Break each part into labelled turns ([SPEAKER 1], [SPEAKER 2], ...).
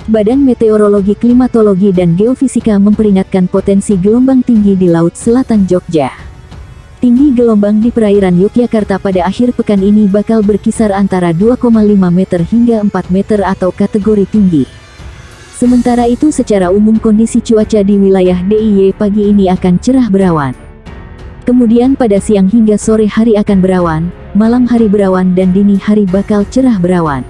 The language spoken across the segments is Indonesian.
[SPEAKER 1] Badan Meteorologi, Klimatologi dan Geofisika memperingatkan potensi gelombang tinggi di Laut Selatan Jogja. Tinggi gelombang di perairan Yogyakarta pada akhir pekan ini bakal berkisar antara 2,5 meter hingga 4 meter atau kategori tinggi. Sementara itu secara umum kondisi cuaca di wilayah DIY pagi ini akan cerah berawan. Kemudian pada siang hingga sore hari akan berawan, malam hari berawan dan dini hari bakal cerah berawan.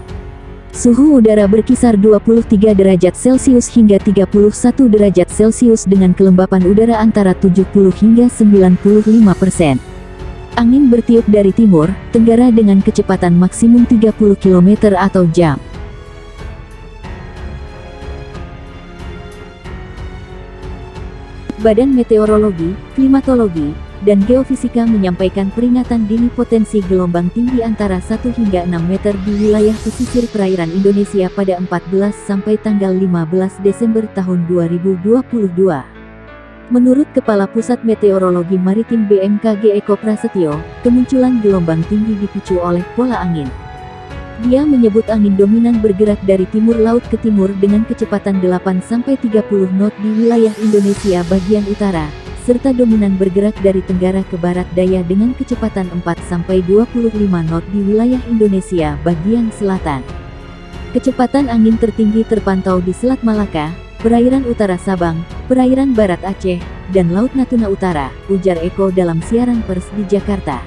[SPEAKER 1] Suhu udara berkisar 23 derajat Celcius hingga 31 derajat Celcius dengan kelembapan udara antara 70 hingga 95%. Angin bertiup dari timur, tenggara dengan kecepatan maksimum 30 km atau jam. Badan Meteorologi, Klimatologi, dan Geofisika menyampaikan peringatan dini potensi gelombang tinggi antara 1 hingga 6 meter di wilayah pesisir perairan Indonesia pada 14 sampai tanggal 15 Desember tahun 2022. Menurut Kepala Pusat Meteorologi Maritim BMKG Eko Prasetyo, kemunculan gelombang tinggi dipicu oleh pola angin. Dia menyebut angin dominan bergerak dari timur laut ke timur dengan kecepatan 8-30 knot di wilayah Indonesia bagian utara, serta dominan bergerak dari tenggara ke barat daya dengan kecepatan 4-25 knot di wilayah Indonesia bagian selatan. Kecepatan angin tertinggi terpantau di Selat Malaka, perairan utara Sabang, perairan barat Aceh, dan Laut Natuna Utara, ujar Eko dalam siaran pers di Jakarta.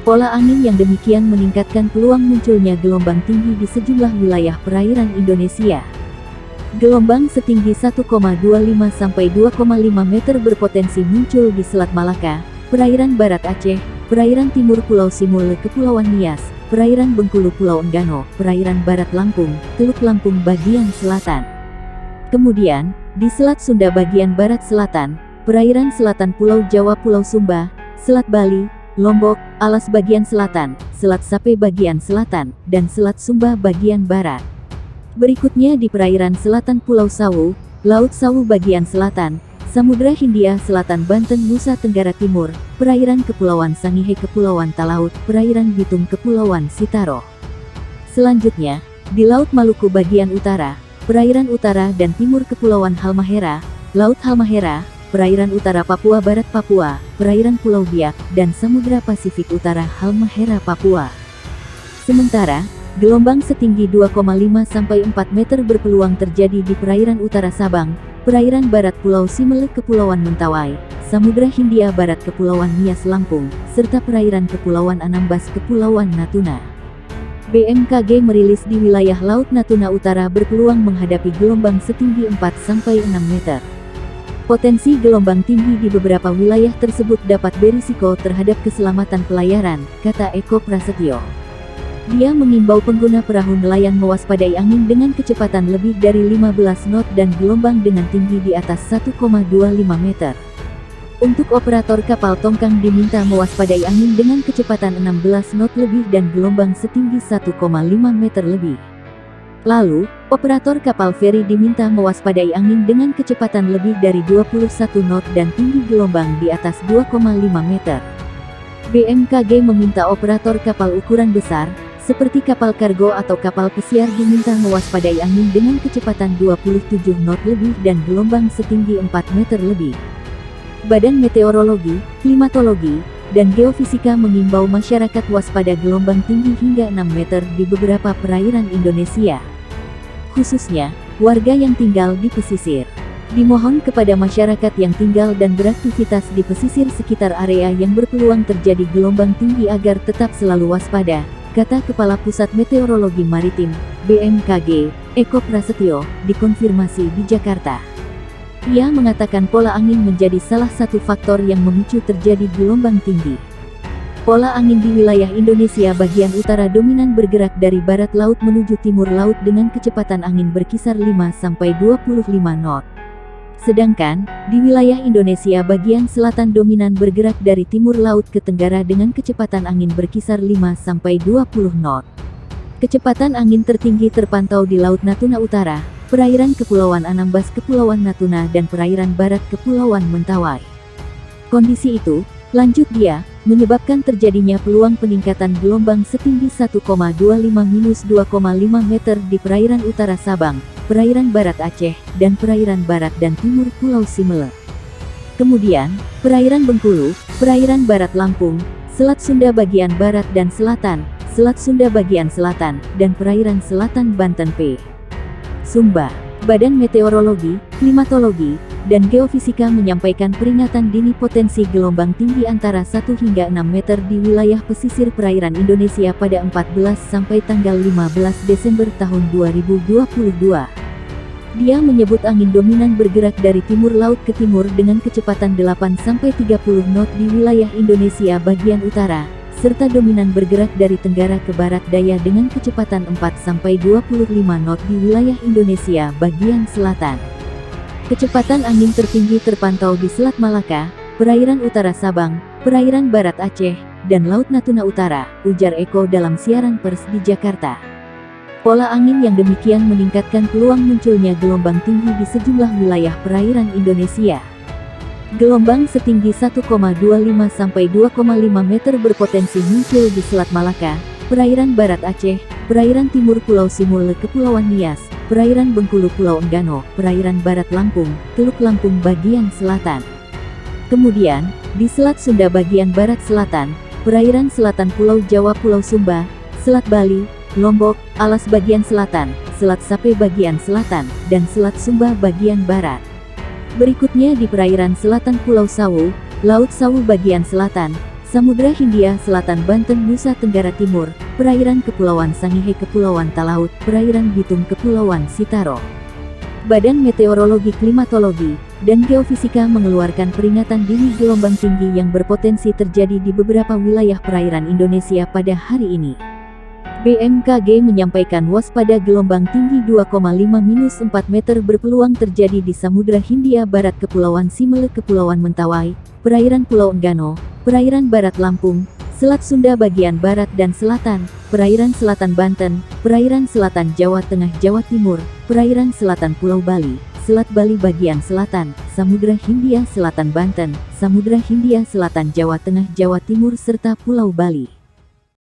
[SPEAKER 1] Pola angin yang demikian meningkatkan peluang munculnya gelombang tinggi di sejumlah wilayah perairan Indonesia. Gelombang setinggi 1,25 sampai 2,5 meter berpotensi muncul di Selat Malaka, perairan barat Aceh, perairan timur Pulau Simule Kepulauan Nias, perairan Bengkulu Pulau Enggano, perairan barat Lampung, Teluk Lampung bagian selatan. Kemudian, di Selat Sunda bagian barat selatan, perairan selatan Pulau Jawa Pulau Sumba, Selat Bali, Lombok, Alas bagian selatan, Selat Sape bagian selatan, dan Selat Sumba bagian barat. Berikutnya di perairan selatan Pulau Sawu, Laut Sawu bagian selatan, Samudra Hindia Selatan Banten Nusa Tenggara Timur, perairan Kepulauan Sangihe Kepulauan Talaut, perairan Bitung Kepulauan Sitaro. Selanjutnya, di Laut Maluku bagian utara, perairan utara dan timur Kepulauan Halmahera, Laut Halmahera, perairan utara Papua Barat Papua, perairan Pulau Biak, dan Samudra Pasifik Utara Halmahera Papua. Sementara, gelombang setinggi 2,5 sampai 4 meter berpeluang terjadi di perairan utara Sabang, perairan barat Pulau Simele Kepulauan Mentawai, Samudra Hindia Barat Kepulauan Nias Lampung, serta perairan Kepulauan Anambas Kepulauan Natuna. BMKG merilis di wilayah Laut Natuna Utara berpeluang menghadapi gelombang setinggi 4 sampai 6 meter. Potensi gelombang tinggi di beberapa wilayah tersebut dapat berisiko terhadap keselamatan pelayaran, kata Eko Prasetyo. Dia mengimbau pengguna perahu nelayan mewaspadai angin dengan kecepatan lebih dari 15 knot dan gelombang dengan tinggi di atas 1,25 meter. Untuk operator kapal tongkang diminta mewaspadai angin dengan kecepatan 16 knot lebih dan gelombang setinggi 1,5 meter lebih. Lalu, operator kapal feri diminta mewaspadai angin dengan kecepatan lebih dari 21 knot dan tinggi gelombang di atas 2,5 meter. BMKG meminta operator kapal ukuran besar, seperti kapal kargo atau kapal pesiar diminta mewaspadai angin dengan kecepatan 27 knot lebih dan gelombang setinggi 4 meter lebih. Badan Meteorologi, Klimatologi, dan Geofisika mengimbau masyarakat waspada gelombang tinggi hingga 6 meter di beberapa perairan Indonesia. Khususnya, warga yang tinggal di pesisir. Dimohon kepada masyarakat yang tinggal dan beraktivitas di pesisir sekitar area yang berpeluang terjadi gelombang tinggi agar tetap selalu waspada, kata Kepala Pusat Meteorologi Maritim, BMKG, Eko Prasetyo, dikonfirmasi di Jakarta. Ia mengatakan pola angin menjadi salah satu faktor yang memicu terjadi gelombang tinggi. Pola angin di wilayah Indonesia bagian utara dominan bergerak dari barat laut menuju timur laut dengan kecepatan angin berkisar 5-25 knot. Sedangkan, di wilayah Indonesia bagian selatan dominan bergerak dari timur laut ke tenggara dengan kecepatan angin berkisar 5-20 knot. Kecepatan angin tertinggi terpantau di Laut Natuna Utara, perairan Kepulauan Anambas Kepulauan Natuna dan perairan barat Kepulauan Mentawai. Kondisi itu, lanjut dia, menyebabkan terjadinya peluang peningkatan gelombang setinggi 1,25-2,5 meter di perairan utara Sabang, perairan barat Aceh, dan perairan barat dan timur Pulau Simele. Kemudian, perairan Bengkulu, perairan barat Lampung, Selat Sunda bagian barat dan selatan, Selat Sunda bagian selatan, dan perairan selatan Banten P. Sumba. Badan Meteorologi, Klimatologi, dan Geofisika menyampaikan peringatan dini potensi gelombang tinggi antara 1 hingga 6 meter di wilayah pesisir perairan Indonesia pada 14 sampai tanggal 15 Desember tahun 2022. Dia menyebut angin dominan bergerak dari timur laut ke timur dengan kecepatan 8 sampai 30 knot di wilayah Indonesia bagian utara, serta dominan bergerak dari tenggara ke barat daya dengan kecepatan 4 sampai 25 knot di wilayah Indonesia bagian selatan. Kecepatan angin tertinggi terpantau di Selat Malaka, perairan utara Sabang, perairan barat Aceh, dan Laut Natuna Utara, ujar Eko dalam siaran pers di Jakarta. Pola angin yang demikian meningkatkan peluang munculnya gelombang tinggi di sejumlah wilayah perairan Indonesia. Gelombang setinggi 1,25 sampai 2,5 meter berpotensi muncul di Selat Malaka, perairan barat Aceh, perairan timur Pulau Simele Kepulauan Nias, perairan Bengkulu Pulau Enggano, perairan barat Lampung, Teluk Lampung bagian selatan. Kemudian, di Selat Sunda bagian barat selatan, perairan selatan Pulau Jawa Pulau Sumba, Selat Bali, Lombok, Alas bagian selatan, Selat Sape bagian selatan, dan Selat Sumba bagian barat. Berikutnya di perairan selatan Pulau Sawu, Laut Sawu bagian selatan, Samudra Hindia Selatan Banten Nusa Tenggara Timur, perairan Kepulauan Sangihe Kepulauan Talaut, perairan Bitung Kepulauan Sitaro. Badan Meteorologi Klimatologi dan Geofisika mengeluarkan peringatan dini gelombang tinggi yang berpotensi terjadi di beberapa wilayah perairan Indonesia pada hari ini. BMKG menyampaikan waspada gelombang tinggi 2,5-4 meter berpeluang terjadi di Samudra Hindia Barat Kepulauan Simele Kepulauan Mentawai, perairan Pulau Enggano, perairan barat Lampung, Selat Sunda bagian barat dan selatan, perairan selatan Banten, perairan selatan Jawa Tengah Jawa Timur, perairan selatan Pulau Bali, Selat Bali bagian selatan, Samudra Hindia Selatan Banten, Samudra Hindia Selatan Jawa Tengah Jawa Timur serta Pulau Bali.